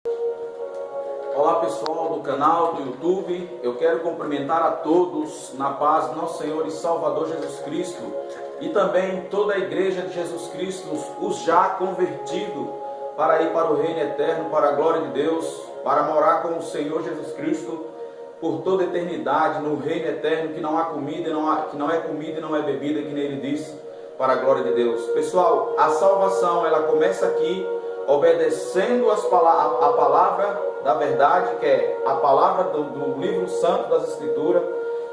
Olá pessoal do canal do YouTube, eu quero cumprimentar a todos na paz do nosso Senhor e Salvador Jesus Cristo e também toda a igreja de Jesus Cristo, os já convertidos para ir para o reino eterno, para a glória de Deus, para morar com o Senhor Jesus Cristo por toda a eternidade no reino eterno, que não há comida, que não é comida e não é bebida, que nele diz, para a glória de Deus. Pessoal, a salvação ela começa aqui obedecendo a palavra da verdade, que é a palavra do livro santo das Escrituras,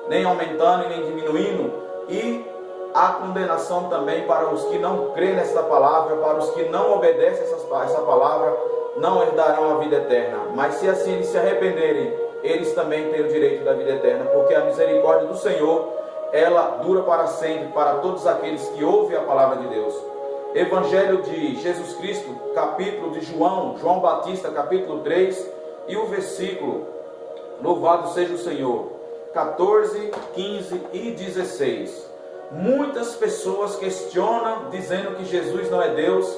nem aumentando e nem diminuindo, e a condenação também para os que não creem nessa palavra, para os que não obedecem essa palavra, não herdarão a vida eterna. Mas se assim eles se arrependerem, eles também têm o direito da vida eterna, porque a misericórdia do Senhor, ela dura para sempre, para todos aqueles que ouvem a palavra de Deus. Evangelho de Jesus Cristo, capítulo de João Batista, capítulo 3, e o versículo, louvado seja o Senhor, 14, 15 e 16. Muitas pessoas questionam, dizendo que Jesus não é Deus,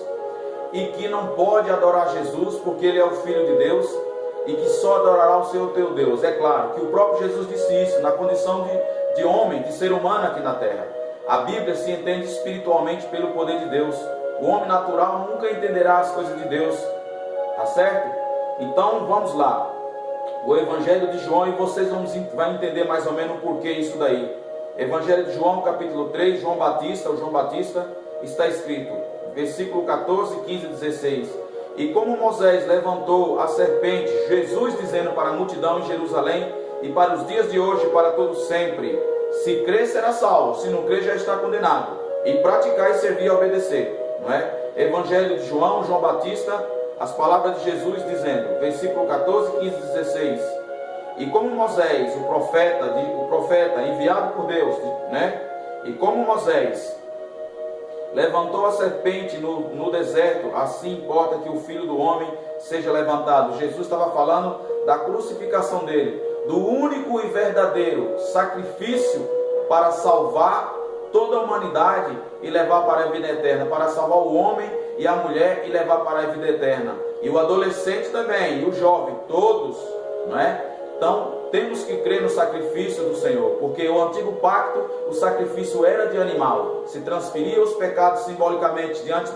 e que não pode adorar Jesus, porque Ele é o Filho de Deus, e que só adorará o Senhor teu Deus. É claro que o próprio Jesus disse isso, na condição de homem, de ser humano aqui na terra. A Bíblia se entende espiritualmente pelo poder de Deus. O homem natural nunca entenderá as coisas de Deus, tá certo? Então vamos lá, o Evangelho de João, e vocês vão entender mais ou menos por que isso daí. Evangelho de João, capítulo 3, João Batista, está escrito, versículo 14, 15 e 16. E como Moisés levantou a serpente, Jesus dizendo para a multidão em Jerusalém, e para os dias de hoje, para todos sempre, se crer será salvo, se não crer já está condenado, e praticar e servir e obedecer, não é? Evangelho de João Batista, as palavras de Jesus dizendo, versículo 14, 15 e 16. E como Moisés, o profeta enviado por Deus, né? E como Moisés levantou a serpente no deserto, assim importa que o Filho do Homem seja levantado. Jesus estava falando da crucificação dele, do único e verdadeiro sacrifício para salvar toda a humanidade e levar para a vida eterna, para salvar o homem e a mulher e levar para a vida eterna, e o adolescente também, e o jovem, todos, não é? Então, temos que crer no sacrifício do Senhor, porque o antigo pacto, o sacrifício era de animal, se transferia os pecados simbolicamente diante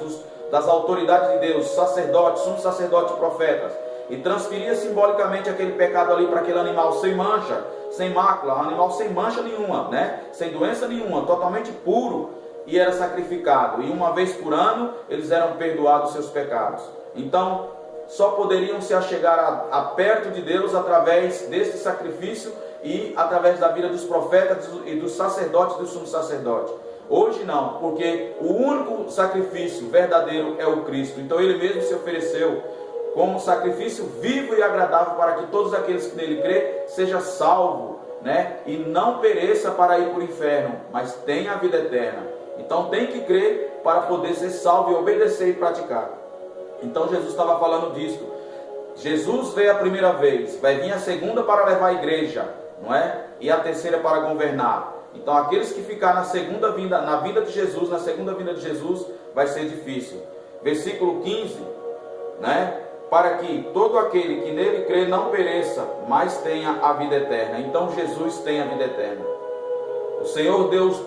das autoridades de Deus, sacerdotes, sumo sacerdote e profetas, e transferia simbolicamente aquele pecado ali para aquele animal sem mancha, sem mácula, um animal sem mancha nenhuma, né? Sem doença nenhuma, totalmente puro, e era sacrificado, e uma vez por ano eles eram perdoados seus pecados. Então só poderiam se achegar a perto de Deus através deste sacrifício e através da vida dos profetas e dos sacerdotes, do sumo sacerdote. Hoje não, porque o único sacrifício verdadeiro é o Cristo. Então ele mesmo se ofereceu como sacrifício vivo e agradável, para que todos aqueles que nele crê seja salvo, né? E não pereça para ir para o inferno, mas tenha a vida eterna. Então tem que crer para poder ser salvo e obedecer e praticar. Então Jesus estava falando disso. Jesus veio a primeira vez, vai vir a segunda para levar a igreja, não é? E a terceira para governar. Então aqueles que ficar na segunda vinda, na vinda de Jesus, na segunda vinda de Jesus, vai ser difícil. Versículo 15, né? Para que todo aquele que nele crê não pereça, mas tenha a vida eterna. Então Jesus tem a vida eterna. O Senhor Deus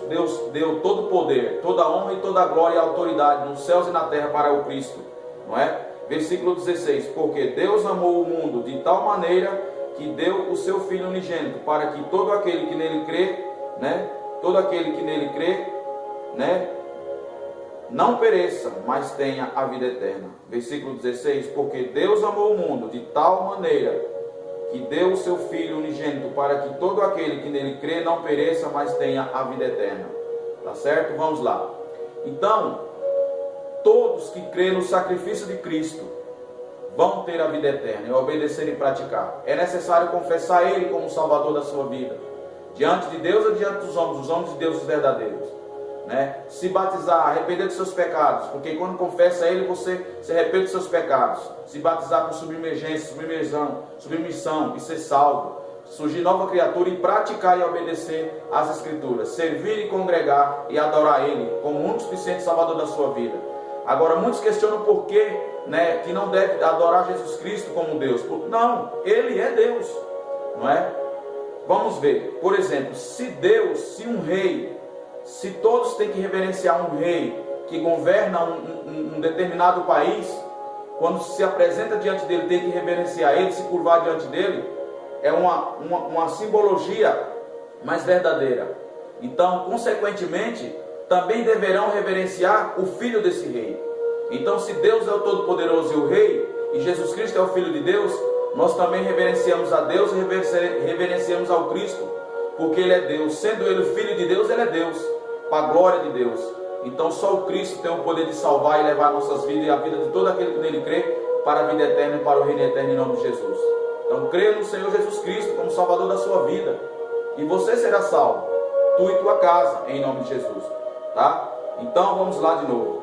deu todo o poder, toda a honra e toda a glória e a autoridade nos céus e na terra para o Cristo, não é? Versículo 16, porque Deus amou o mundo de tal maneira que deu o seu Filho unigênito, para que todo aquele que nele crê, né? Todo aquele que nele crê, né? Não pereça, mas tenha a vida eterna. Versículo 16, porque Deus amou o mundo de tal maneira que deu o seu Filho unigênito, para que todo aquele que nele crê não pereça, mas tenha a vida eterna. Tá certo? Vamos lá. Então, todos que creem no sacrifício de Cristo vão ter a vida eterna, e obedecer e praticar. É necessário confessar Ele como Salvador da sua vida, diante de Deus e diante dos homens de Deus, os verdadeiros, né? Se batizar, arrepender dos seus pecados, porque quando confessa a Ele, você se arrepende dos seus pecados. Se batizar com submissão e ser salvo, surgir nova criatura e praticar e obedecer às Escrituras, servir e congregar e adorar Ele como único suficiente Salvador da sua vida. Agora, muitos questionam por que, né, que não deve adorar Jesus Cristo como Deus. Não, Ele é Deus, não é? Vamos ver, por exemplo, se um rei, se todos têm que reverenciar um rei que governa um determinado país, quando se apresenta diante dele, tem que reverenciar ele, se curvar diante dele, é uma simbologia mais verdadeira. Então, consequentemente, também deverão reverenciar o filho desse rei. Então, se Deus é o Todo-Poderoso e o Rei, e Jesus Cristo é o Filho de Deus, nós também reverenciamos a Deus e reverenciamos ao Cristo, porque Ele é Deus. Sendo Ele o Filho de Deus, Ele é Deus, para a glória de Deus. Então, só o Cristo tem o poder de salvar e levar nossas vidas e a vida de todo aquele que nele crê para a vida eterna e para o reino eterno em nome de Jesus. Então, creia no Senhor Jesus Cristo como Salvador da sua vida, e você será salvo, tu e tua casa, em nome de Jesus. Tá? Então, vamos lá de novo.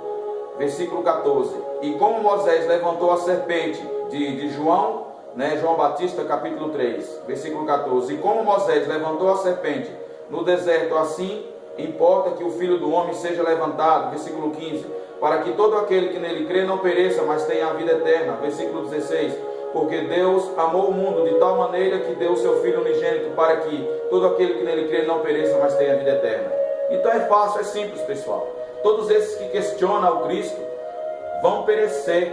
Versículo 14. E como Moisés levantou a serpente de João, né, João Batista, capítulo 3, versículo 14. E como Moisés levantou a serpente no deserto, assim importa que o Filho do Homem seja levantado, versículo 15, para que todo aquele que nele crê não pereça, mas tenha a vida eterna, versículo 16. Porque Deus amou o mundo de tal maneira que deu o seu Filho unigênito, para que todo aquele que nele crê não pereça, mas tenha a vida eterna. Então é fácil, é simples, pessoal. Todos esses que questionam o Cristo vão perecer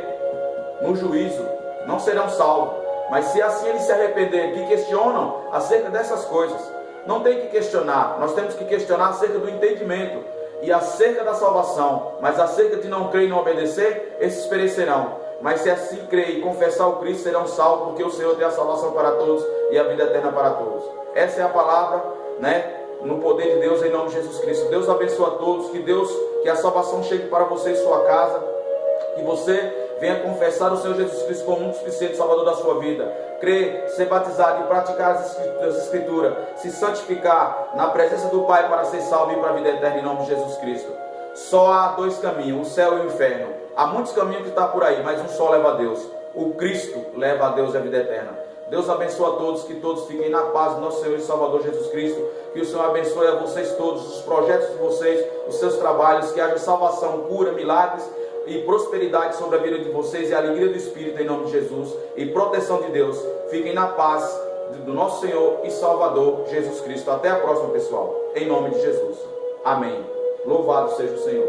no juízo, não serão salvos. Mas se assim eles se arrependerem, que questionam acerca dessas coisas, não tem que questionar. Nós temos que questionar acerca do entendimento e acerca da salvação. Mas acerca de não crer e não obedecer, esses perecerão. Mas se assim crer e confessar o Cristo, serão salvos, porque o Senhor tem a salvação para todos e a vida eterna para todos. Essa é a palavra, né, no poder de Deus, em nome de Jesus Cristo. Deus abençoe a todos, que a salvação chegue para você e sua casa, que você venha confessar o Senhor Jesus Cristo como um suficiente Salvador da sua vida, crer, ser batizado e praticar as Escrituras, se santificar na presença do Pai para ser salvo e para a vida eterna em nome de Jesus Cristo. Só há dois caminhos, o céu e o inferno. Há muitos caminhos que estão por aí, mas um só leva a Deus. O Cristo leva a Deus e a vida eterna. Deus abençoe a todos, que todos fiquem na paz do nosso Senhor e Salvador Jesus Cristo. Que o Senhor abençoe a vocês todos, os projetos de vocês, os seus trabalhos, que haja salvação, cura, milagres e prosperidade sobre a vida de vocês e a alegria do Espírito em nome de Jesus e proteção de Deus. Fiquem na paz do nosso Senhor e Salvador Jesus Cristo. Até a próxima, pessoal, em nome de Jesus. Amém. Louvado seja o Senhor.